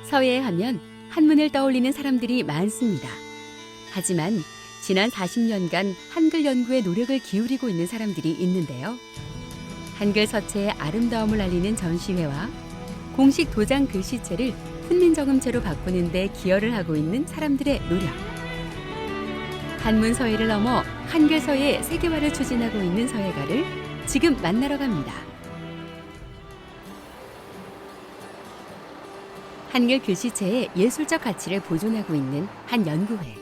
서예 하면 한문을 떠올리는 사람들이 많습니다. 하지만 지난 40년간 한글 연구에 노력을 기울이고 있는 사람들이 있는데요. 한글 서체의 아름다움을 알리는 전시회와 공식 도장 글씨체를 훈민정음체로 바꾸는 데 기여를 하고 있는 사람들의 노력. 한문 서예를 넘어 한글 서예 세계화를 추진하고 있는 서예가를 지금 만나러 갑니다. 한글 글씨체의 예술적 가치를 보존하고 있는 한 연구회.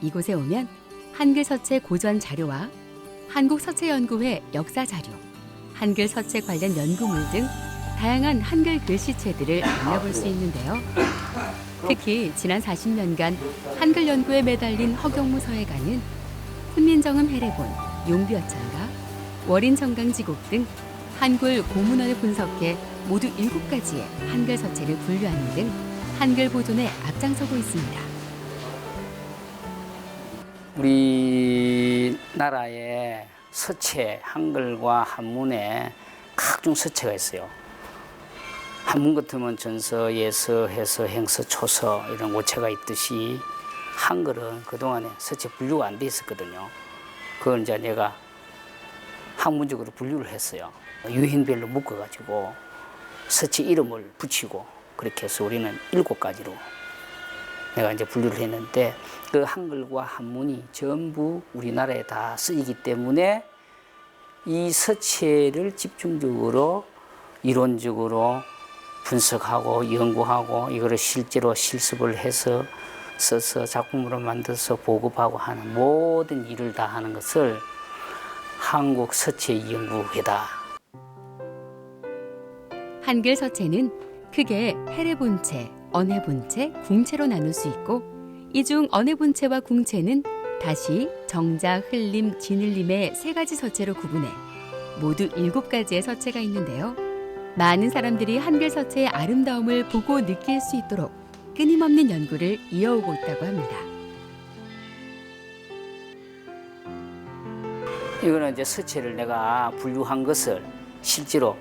이곳에 오면 한글 서체 고전 자료와 한국 서체연구회 역사 자료, 한글 서체 관련 연구물 등 다양한 한글 글씨체들을 만나볼 수 있는데요. 특히 지난 40년간 한글 연구에 매달린 허경무 서예가는 훈민정음 해례본, 용비어창가, 월인청강지곡 등 한글 고문원을 분석해 모두 7가지의 한글 서체를 분류하는 등 한글 보존에 앞장서고 있습니다. 우리나라의 서체, 한글과 한문에 각종 서체가 있어요. 한문 같으면 전서, 예서, 해서, 행서, 초서 이런 오체가 있듯이 한글은 그동안에 서체 분류가 안 돼 있었거든요. 그걸 이제 내가 학문적으로 분류를 했어요. 유형별로 묶어가지고 서체 이름을 붙이고 그렇게 해서 우리는 7가지로 내가 이제 분류를 했는데 그 한글과 한문이 전부 우리나라에 다 쓰이기 때문에 이 서체를 집중적으로 이론적으로 분석하고 연구하고 이거를 실제로 실습을 해서 써서 작품으로 만들어서 보급하고 하는 모든 일을 다 하는 것을 한국 서체연구회다. 한글 서체는 크게 해례본체, 언해본체, 궁체로 나눌 수 있고 이 중 언해본체와 궁체는 다시 정자, 흘림, 진흘림의 3가지 서체로 구분해 모두 7가지의 서체가 있는데요. 많은 사람들이 한글 서체의 아름다움을 보고 느낄 수 있도록 끊임없는 연구를 이어오고 있다고 합니다. 이거는 이제 서체를 내가 분류한 것을 실제로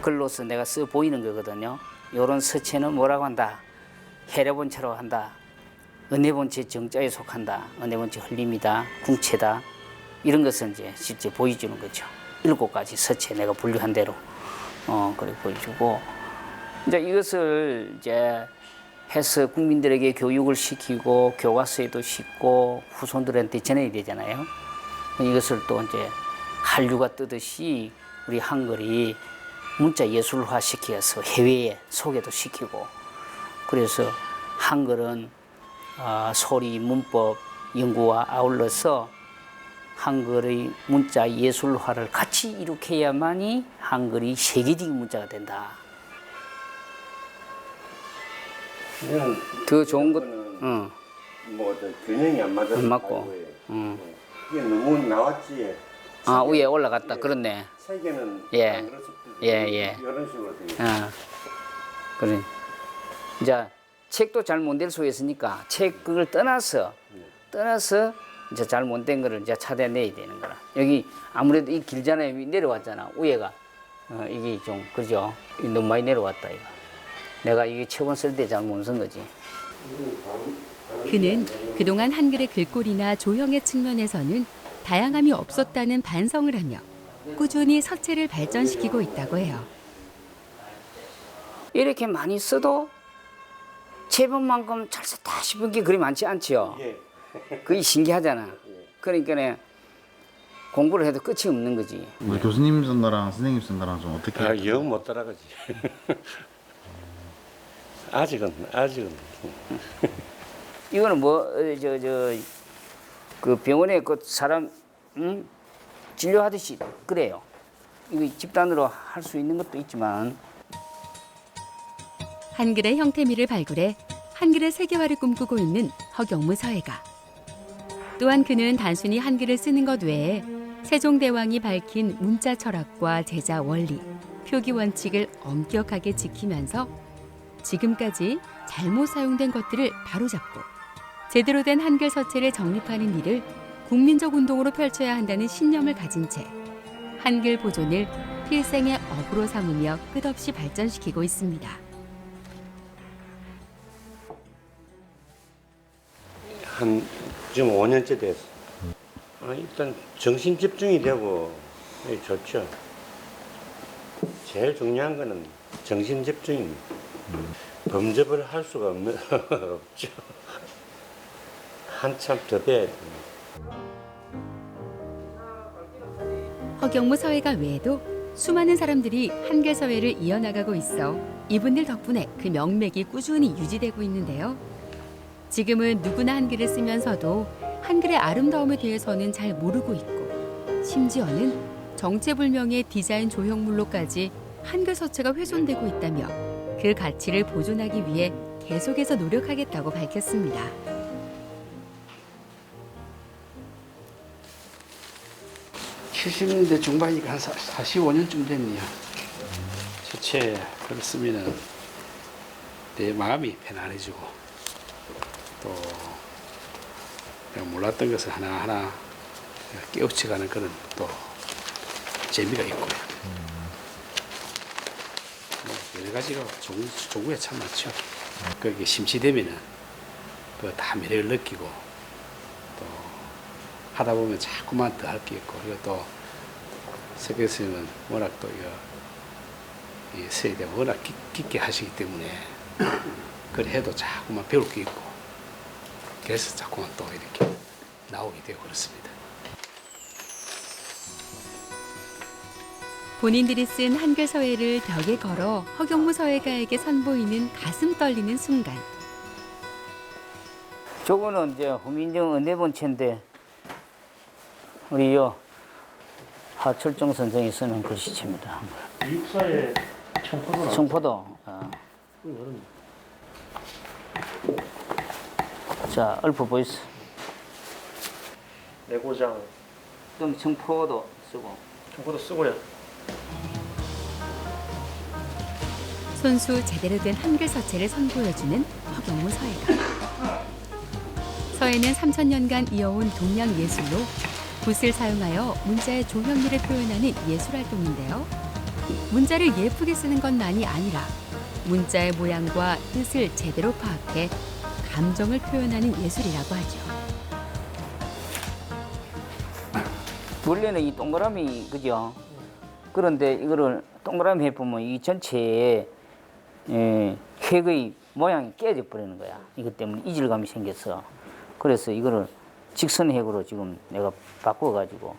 글로서 내가 써 보이는 거거든요. 이런 서체는 뭐라고 한다? 해례본체라고 한다. 은혜본체 정자에 속한다. 은혜본체 흘림이다. 궁체다. 이런 것을 이제 실제 보여주는 거죠. 7가지 서체 내가 분류한 대로 그렇게 보여주고 이제 이것을 이제 해서 국민들에게 교육을 시키고 교과서에도 싣고 후손들한테 전해야 되잖아요. 이것을 또 이제 한류가 뜨듯이 우리 한글이 문자 예술화 시켜서 해외에 소개도 시키고 그래서 한글은 소리, 문법 연구와 아울러서 한글의 문자 예술화를 같이 이룩해야만이 한글이 세계적인 문자가 된다. 더 좋은 것, 뭐 균형이 안 맞아. 안 맞고. 이게 너무 나왔지. 위에 올라갔다. 그렇네. 세계는 예. 안 그랬을 때도 예. 이런 식으로 돼 있어. 그래. 이제 책도 잘 못 낼 수 있으니까 책 그걸 떠나서 이제 잘 못 된 거를 이제 찾아내야 되는 거라. 여기 아무래도 이 길잖아요. 내려왔잖아. 위에가 이게 좀 그죠. 너무 많이 내려왔다 이거. 내가 이게 책원 쓸 때 잘 못 쓴 거지. 그는 그동안 한글의 글꼴이나 조형의 측면에서는 다양함이 없었다는 반성을 하며 꾸준히 서체를 발전시키고 있다고 해요. 이렇게 많이 써도 제법만큼 잘 썼다 싶은 게 그리 많지 않지요. 예. 그게 신기하잖아. 그러니까 공부를 해도 끝이 없는 거지. 우리 교수님 쓴 거랑 선생님 쓴 거랑 좀 어떻게? 영 못 따라가지. 아직은. 이거는 그 병원에 그 사람 진료하듯이 그래요. 이거 집단으로 할 수 있는 것도 있지만 한글의 형태미를 발굴해 한글의 세계화를 꿈꾸고 있는 허경무 서예가. 또한 그는 단순히 한글을 쓰는 것 외에 세종대왕이 밝힌 문자 철학과 제자 원리, 표기 원칙을 엄격하게 지키면서 지금까지 잘못 사용된 것들을 바로잡고 제대로 된 한글 서체를 정립하는 일을 국민적 운동으로 펼쳐야 한다는 신념을 가진 채 한글 보존을 필생의 업으로 삼으며 끝없이 발전시키고 있습니다. 한 지금 5년째 됐어. 일단 정신 집중이 되고 좋죠. 제일 중요한 거는 정신 집중입니다. 범접을 할 수가 없죠. 한참 더 배워야 됩니다. 허경무 서예가 외에도 수많은 사람들이 한글 서예를 이어나가고 있어 이분들 덕분에 그 명맥이 꾸준히 유지되고 있는데요. 지금은 누구나 한글을 쓰면서도 한글의 아름다움에 대해서는 잘 모르고 있고 심지어는 정체불명의 디자인 조형물로까지 한글 서체가 훼손되고 있다며 그 가치를 보존하기 위해 계속해서 노력하겠다고 밝혔습니다. (70년대) 중반이니까 한 45년쯤 됐네요. 서체 글을 쓰면은 내 마음이 편안해지고 또 내가 몰랐던 것을 하나하나 깨우쳐가는 그런 또 재미가 있고요. 여러 가지가 좋은 게 참 많죠. 거기에 심취되면은 그 다 매력을 느끼고 또 하다 보면 자꾸만 더 할 게 있고 그리고 또 석교 스님은 워낙 또 이 서예에 대해 워낙 깊게 하시기 때문에 그걸 해도 자꾸만 배울 게 있고 그래서 자꾸만 또 이렇게 나오게 되고 그렇습니다. 본인들이 쓴 한글 서예를 벽에 걸어 허경무 서예가에게 선보이는 가슴 떨리는 순간. 저거는 이제 후민정 은혜본체인데 우리 하철종 선생이 쓰는 글씨체입니다. 육사에 청포도. 자, 얼프 보이스. 내고장 또 청포도 쓰고. 청포도 쓰고요. 손수 제대로 된 한글 서체를 선보여주는 허경무 서예가. 서예는 3000년간 이어온 동양 예술로 붓을 사용하여 문자의 조형미를 표현하는 예술 활동인데요. 문자를 예쁘게 쓰는 것만이 아니라 문자의 모양과 뜻을 제대로 파악해 감정을 표현하는 예술이라고 하죠. 원래는 이 동그라미 그죠? 그런데 이거를 동그라미 해보면 이 전체에 획의 모양이 깨져 버리는 거야. 이것 때문에 이질감이 생겼어. 그래서 이거를 직선획으로 지금 내가 바꿔가지고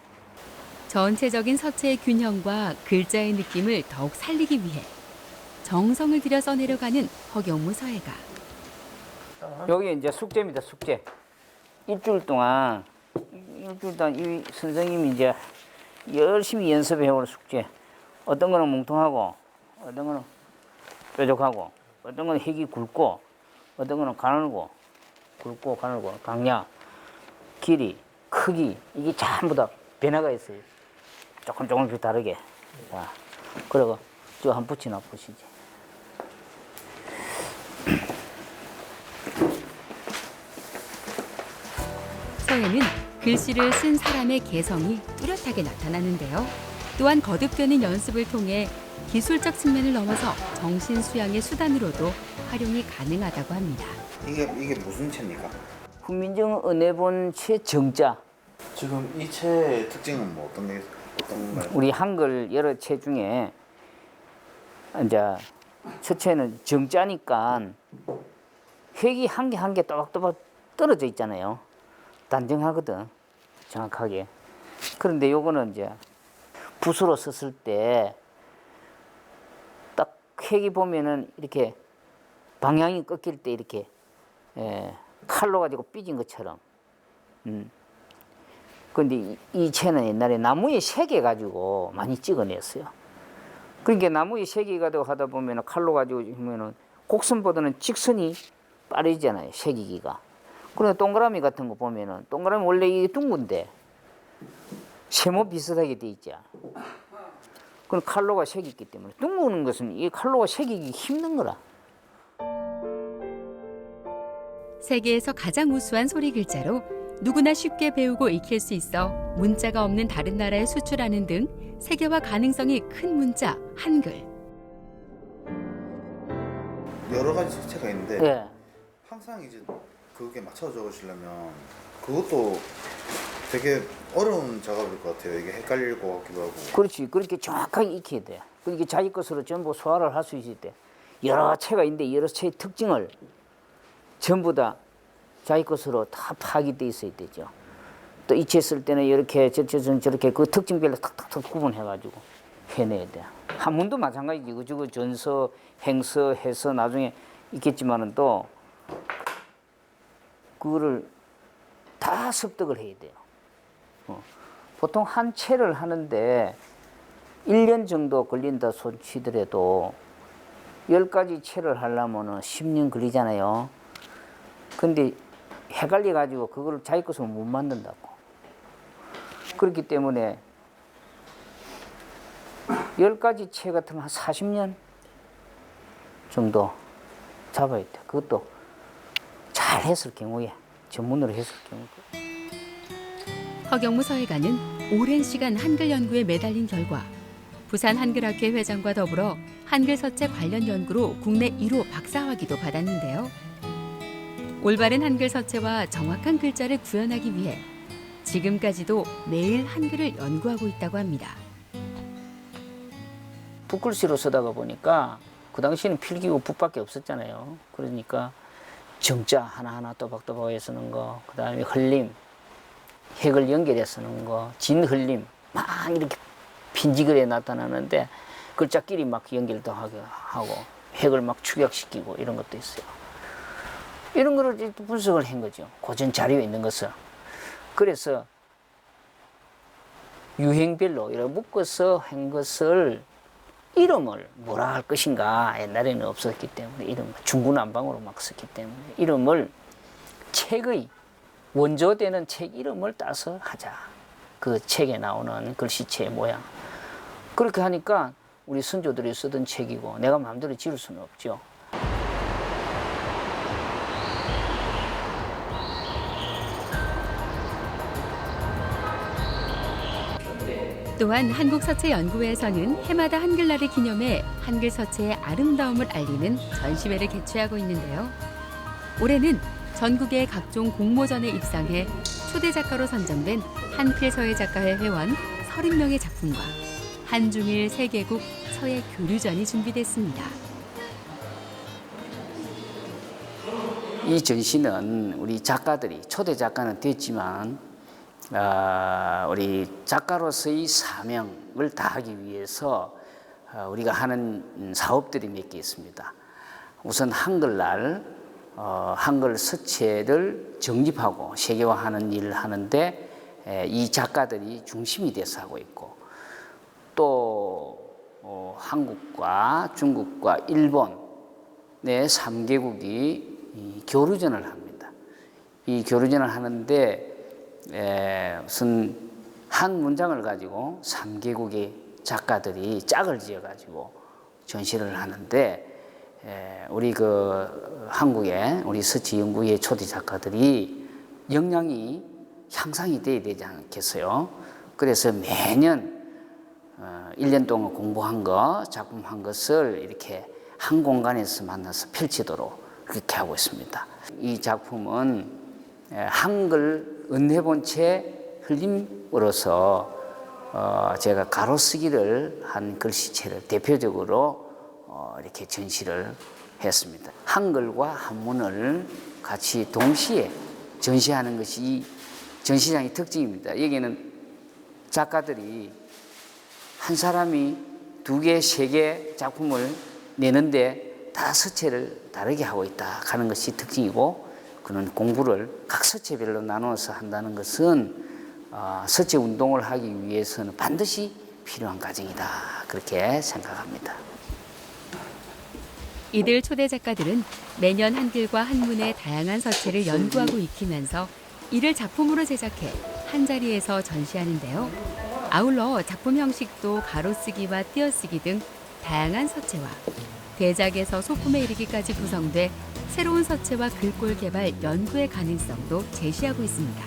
전체적인 서체의 균형과 글자의 느낌을 더욱 살리기 위해 정성을 들여 써내려가는 허경무 서예가. 여기 이제 숙제입니다. 숙제. 일주일 동안 이 선생님이 이제 열심히 연습해 올 숙제. 어떤 거는 뭉통하고, 어떤 거는 뾰족하고, 어떤 거는 획이 굵고, 어떤 거는 가늘고, 굵고 가늘고, 강약, 길이, 크기 이게 전부 다 변화가 있어요. 조금씩 다르게. 자, 그리고 저 한 붙이나 보시지. 서예는 글씨를 쓴 사람의 개성이 뚜렷하게 나타나는데요. 또한 거듭되는 연습을 통해 기술적 측면을 넘어서 정신 수양의 수단으로도 활용이 가능하다고 합니다. 이게 무슨 채입니까? 훈민정 은혜본 최정자. 지금 이 채의 특징은 뭐 어떤 건가요? 우리 한글 여러 채 중에 이제 첫째는 정자니까 획이 한 개 한 개 또박또박 떨어져 있잖아요. 단정하거든, 정확하게. 그런데 요거는 이제 붓으로 썼을 때 딱 획이 보면은 이렇게 방향이 꺾일 때 이렇게 칼로 가지고 삐진 것처럼. 그런데 이 채는 옛날에 나무에 새겨 가지고 많이 찍어냈어요. 그러니까 나무에 새겨 가지고 하다 보면 칼로 가지고 하면은 곡선보다는 직선이 빠르잖아요, 새기기가. 그런데 동그라미 같은 거 보면은 동그라미 원래 이게 둥근데 세모 비슷하게 돼 있죠. 그건 칼로가 새겼기 때문에 둥그는 것은 이 칼로가 새기기 힘든 거라. 세계에서 가장 우수한 소리 글자로 누구나 쉽게 배우고 익힐 수 있어 문자가 없는 다른 나라에 수출하는 등 세계화 가능성이 큰 문자 한글. 여러 가지 색채가 있는데 예. 항상 이제 그게 맞춰 적으시려면 그것도 되게 어려운 작업일 것 같아요. 이게 헷갈릴 것 같기도 하고. 그렇지. 그렇게 정확하게 익혀야 돼. 그렇게 자기 것으로 전부 소화를 할 수 있을 때 여러 채가 있는데 여러 채의 특징을 전부 다 자기 것으로 다 파악이 돼 있어야 되죠. 또 이 채 쓸 때는 이렇게 저렇게 그 특징별로 탁탁탁 구분해가지고 해내야 돼. 한문도 마찬가지지. 그저 전서, 행서, 해서 나중에 있겠지만은 또 그거를 다 습득을 해야 돼요. 보통 한 채를 하는데 1년 정도 걸린다 손치더라도 10가지 채를 하려면 10년 걸리잖아요. 근데 헷갈려 가지고 그걸 자기 것으로 못 만든다고. 그렇기 때문에 10가지 채 같으면 한 40년 정도 잡아야 돼. 그것도 잘 했을 경우에, 전문으로 했을 경우에. 허경무 서예가는 오랜 시간 한글 연구에 매달린 결과 부산 한글학회 회장과 더불어 한글 서체 관련 연구로 국내 1호 박사학위도 받았는데요. 올바른 한글 서체와 정확한 글자를 구현하기 위해 지금까지도 매일 한글을 연구하고 있다고 합니다. 붓글씨로 쓰다가 보니까 그 당시에는 필기구 붓밖에 없었잖아요. 그러니까 정자 하나하나 또박또박해 쓰는 거, 그 다음에 흘림, 핵을 연결해 쓰는 거, 진흘림 막 이렇게 빈지글에 나타나는데 글자끼리 막 연결도 하고 핵을 막 축약시키고 이런 것도 있어요. 이런 거를 분석을 한 거죠. 고전 자료에 있는 것을. 그래서 유행별로 이렇게 묶어서 한 것을 이름을 뭐라 할 것인가. 옛날에는 없었기 때문에 이름을 중구난방으로 막 썼기 때문에 이름을 책의 원조되는 책 이름을 따서 하자. 그 책에 나오는 글씨체의 모양. 그렇게 하니까 우리 선조들이 쓰던 책이고 내가 마음대로 지을 수는 없죠. 또한 한국서체연구회에서는 해마다 한글날을 기념해 한글 서체의 아름다움을 알리는 전시회를 개최하고 있는데요. 올해는 전국의 각종 공모전에 입상해 초대 작가로 선정된 한필서예 작가회 회원 30명의 작품과 한중일 세계국 서예 교류전이 준비됐습니다. 이 전시는 우리 작가들이 초대 작가는 됐지만 우리 작가로서의 사명을 다하기 위해서 우리가 하는 사업들이 몇 개 있습니다. 우선 한글날 한글 서체를 정립하고 세계화하는 일을 하는데 이 작가들이 중심이 돼서 하고 있고 또 한국과 중국과 일본의 3개국이 교류전을 합니다. 이 교류전을 하는데 무슨 한 문장을 가지고 3개국의 작가들이 짝을 지어가지고 전시를 하는데 우리 그 한국의 우리 서체연구회 초대 작가들이 역량이 향상이 돼야 되지 않겠어요? 그래서 매년 1년 동안 공부한 거, 작품한 것을 이렇게 한 공간에서 만나서 펼치도록 그렇게 하고 있습니다. 이 작품은 한글 은혜본체 흘림으로서 제가 가로쓰기를 한 글씨체를 대표적으로 이렇게 전시를 했습니다. 한글과 한문을 같이 동시에 전시하는 것이 이 전시장의 특징입니다. 여기는 작가들이 한 사람이 2개, 3개 작품을 내는데 다 서체를 다르게 하고 있다 하는 것이 특징이고 그는 공부를 각 서체별로 나누어서 한다는 것은 서체 운동을 하기 위해서는 반드시 필요한 과정이다 그렇게 생각합니다. 이들 초대 작가들은 매년 한글과 한문의 다양한 서체를 연구하고 익히면서 이를 작품으로 제작해 한자리에서 전시하는데요. 아울러 작품 형식도 가로쓰기와 띄어쓰기 등 다양한 서체와 개작에서 소품에 이르기까지 구성돼 새로운 서체와 글꼴 개발 연구의 가능성도 제시하고 있습니다.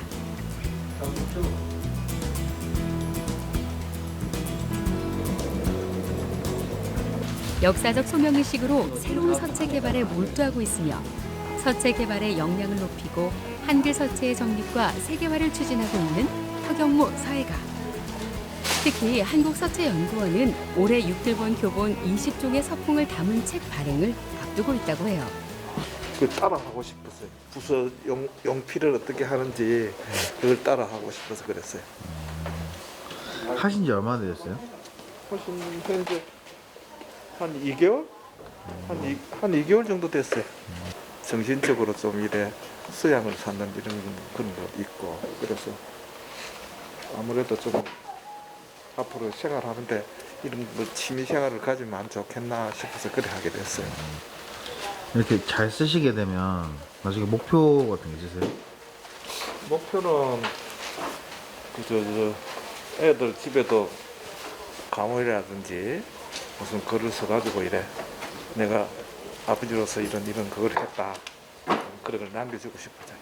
역사적 소명의식으로 새로운 서체 개발에 몰두하고 있으며 서체 개발의 역량을 높이고 한글 서체의 정립과 세계화를 추진하고 있는 허경무 서예가. 특히 한국서체연구원은 올해 육들본 교본 20종의 서풍을 담은 책 발행을 앞두고 있다고 해요. 그 따라하고 싶었어요. 부서 용필을 어떻게 하는지 그걸 따라하고 싶어서 그랬어요. 하신 지 얼마나 되셨어요? 훨씬 현재 한 2개월? 한 2개월 정도 됐어요. 정신적으로 좀 이래 수양을 찾는 이런 그런 거 있고 그래서 아무래도 좀 앞으로 생활하는데 이런 뭐 취미 생활을 가지면 좋겠나 싶어서 그래 하게 됐어요. 이렇게 잘 쓰시게 되면 나중에 목표 같은 게 있으세요? 목표는 애들 집에도 가물이라든지 무슨 글을 써가지고 이래 내가 아버지로서 이런 그걸 했다 그런 걸 남겨주고 싶어요.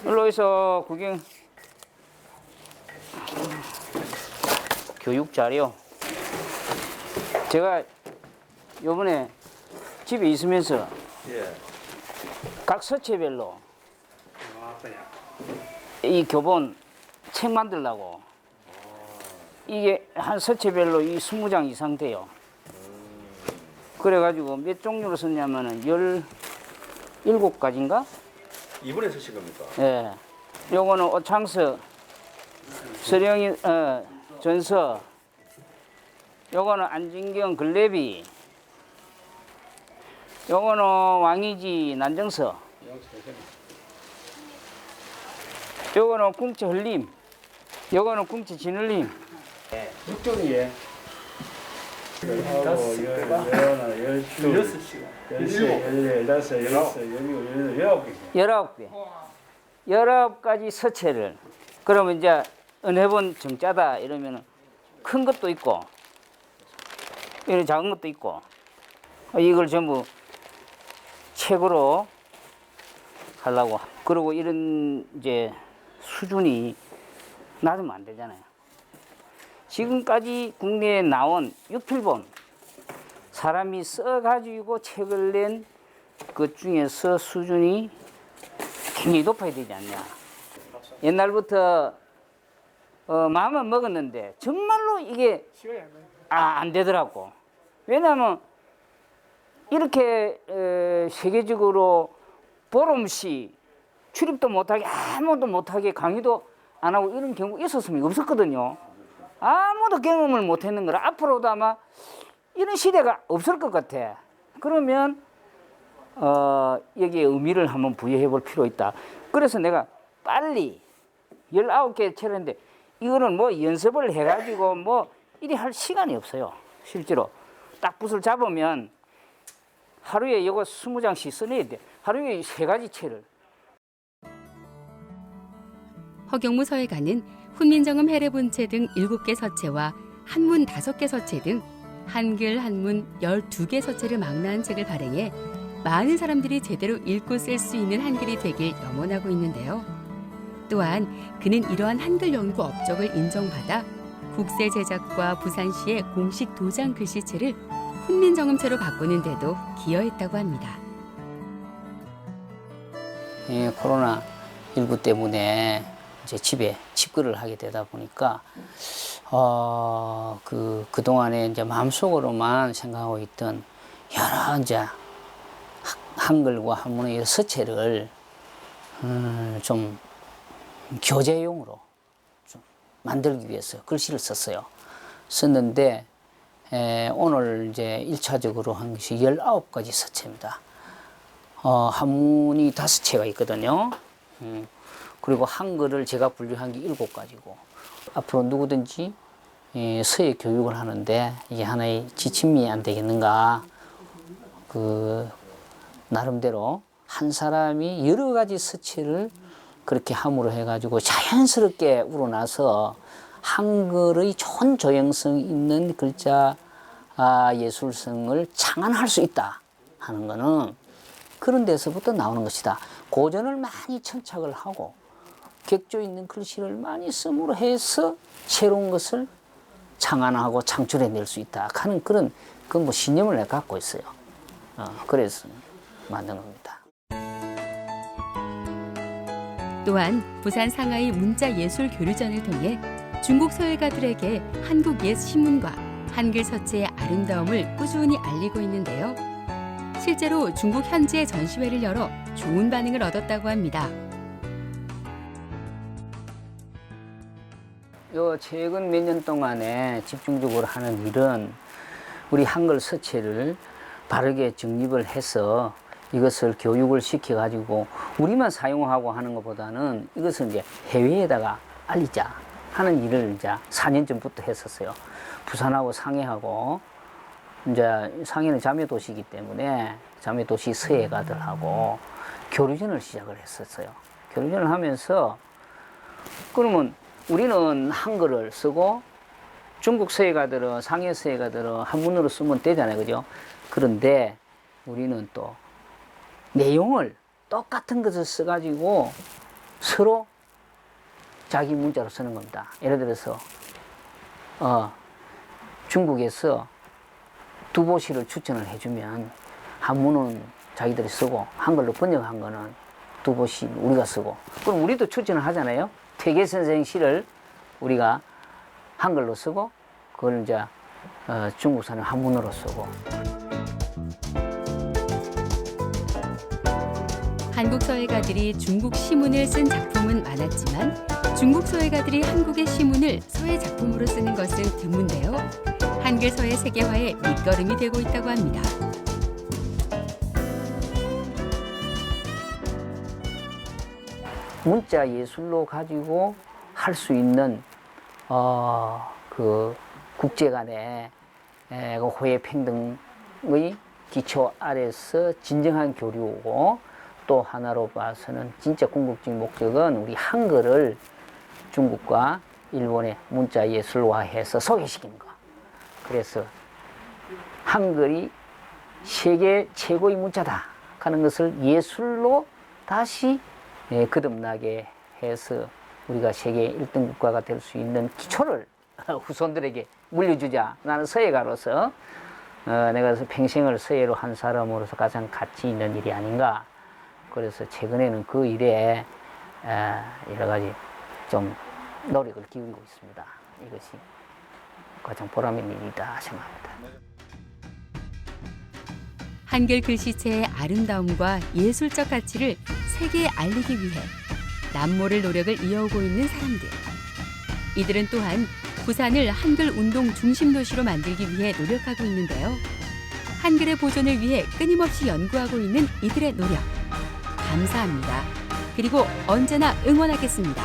일로 와서 구경. 교육 자료. 제가 요번에 집에 있으면서 각 서체별로 이 교본 책 만들려고 이게 한 서체별로 이 20장 이상 돼요. 그래가지고 몇 종류로 썼냐면은 17가지인가? 이번에 쓰신 겁니까? 예. 요거는 오창서, 서령이, 전서, 요거는 안진경 글래비, 요거는 왕이지 난정서, 요거는 궁치 흘림, 요거는 궁치 진흘림. 6종이에 19가지 서체를. 그러면 이제 은혜본 정자다 이러면 큰 것도 있고 이런 작은 것도 있고 이걸 전부 책으로 하려고. 그리고 이런 이제 수준이 낮으면 안 되잖아요. 지금까지 국내에 나온 육필본 사람이 써가지고 책을 낸 것 중에서 수준이 굉장히 높아야 되지 않냐. 옛날부터 마음은 먹었는데 정말로 이게 안 되더라고. 왜냐하면 이렇게 세계적으로 보름씩 출입도 못하게 아무도 못하게 강의도 안 하고 이런 경우 있었으면 없었거든요. 아무도 경험을 못했는 거라 앞으로도 아마 이런 시대가 없을 것 같아. 그러면 여기에 의미를 한번 부여해 볼 필요 있다. 그래서 내가 빨리 19개 채렸는데 이거는 뭐 연습을 해가지고 뭐 이리 할 시간이 없어요. 실제로 딱 붓을 잡으면 하루에 이거 20장씩 써내야 돼. 하루에 3가지 채를. 허경무 서예가는 훈민정음 해례본체 등 7개 서체와 한문 5개 서체 등 한글 한문 12개 서체를 망라한 책을 발행해 많은 사람들이 제대로 읽고 쓸 수 있는 한글이 되길 염원하고 있는데요. 또한 그는 이러한 한글 연구 업적을 인정받아 국세 제작과 부산시의 공식 도장 글씨체를 훈민정음체로 바꾸는 데도 기여했다고 합니다. 코로나19 때문에 이제 집에 집거를 하게 되다 보니까 그동안에 이제 마음속으로만 생각하고 있던 여러 이제 한글과 한문의 서체를 좀 교재용으로 좀 만들기 위해서 글씨를 썼어요. 썼는데 오늘 이제 1차적으로 한 것이 19가지 서체입니다. 한문이 5채가 있거든요. 그리고 한글을 제가 분류한 게 7가지고 앞으로 누구든지 서예 교육을 하는데 이게 하나의 지침이 안 되겠는가. 나름대로 한 사람이 여러 가지 서체를 그렇게 함으로 해가지고 자연스럽게 우러나서 한글의 좋은 조형성 있는 글자 예술성을 창안할 수 있다 하는 거는 그런 데서부터 나오는 것이다. 고전을 많이 천착을 하고 격조 있는 글씨를 많이 씀으로 해서 새로운 것을 창안하고 창출해낼 수 있다 하는 그런 뭐 신념을 내가 갖고 있어요. 그래서 만든 겁니다. 또한 부산 상하이 문자예술교류전을 통해 중국 서예가들에게 한국 옛 신문과 한글 서체의 아름다움을 꾸준히 알리고 있는데요. 실제로 중국 현지의 전시회를 열어 좋은 반응을 얻었다고 합니다. 요 최근 몇 년 동안에 집중적으로 하는 일은 우리 한글 서체를 바르게 정립을 해서 이것을 교육을 시켜가지고 우리만 사용하고 하는 것보다는 이것을 이제 해외에다가 알리자 하는 일을 이제 4년 전부터 했었어요. 부산하고 상해하고 이제 상해는 자매도시이기 때문에 자매도시 서예가들하고 교류전을 시작을 했었어요. 교류전을 하면서 그러면 우리는 한글을 쓰고 중국 서예가들은 상해 서예가들은 한문으로 쓰면 되잖아요, 그죠? 그런데 우리는 또 내용을 똑같은 것을 써가지고 서로 자기 문자로 쓰는 겁니다. 예를 들어서 중국에서 두보시를 추천을 해주면 한문은 자기들이 쓰고 한글로 번역한 거는 두보시 우리가 쓰고 그럼 우리도 추천을 하잖아요. 퇴계 선생 시를 우리가 한글로 쓰고 그걸 이제 중국사는 한문으로 쓰고. 한국 서예가들이 중국 시문을 쓴 작품은 많았지만 중국 서예가들이 한국의 시문을 서예 작품으로 쓰는 것은 드문데요. 한글 서예 세계화의 밑거름이 되고 있다고 합니다. 문자 예술로 가지고 할 수 있는 그 국제 간의 호혜 평등의 기초 아래서 진정한 교류고 또 하나로 봐서는 진짜 궁극적인 목적은 우리 한글을 중국과 일본의 문자 예술화해서 소개시키는 거. 그래서 한글이 세계 최고의 문자다 하는 것을 예술로 다시 거듭나게 해서 우리가 세계 1등 국가가 될 수 있는 기초를 후손들에게 물려주자. 나는 서예가로서 내가 평생을 서예로 한 사람으로서 가장 가치 있는 일이 아닌가. 그래서 최근에는 그 일에 여러 가지 좀 노력을 기울이고 있습니다. 이것이 가장 보람 있는 일이다 생각합니다. 한글 글씨체의 아름다움과 예술적 가치를 세계에 알리기 위해 남모를 노력을 이어오고 있는 사람들. 이들은 또한 부산을 한글 운동 중심 도시로 만들기 위해 노력하고 있는데요. 한글의 보존을 위해 끊임없이 연구하고 있는 이들의 노력. 감사합니다. 그리고 언제나 응원하겠습니다.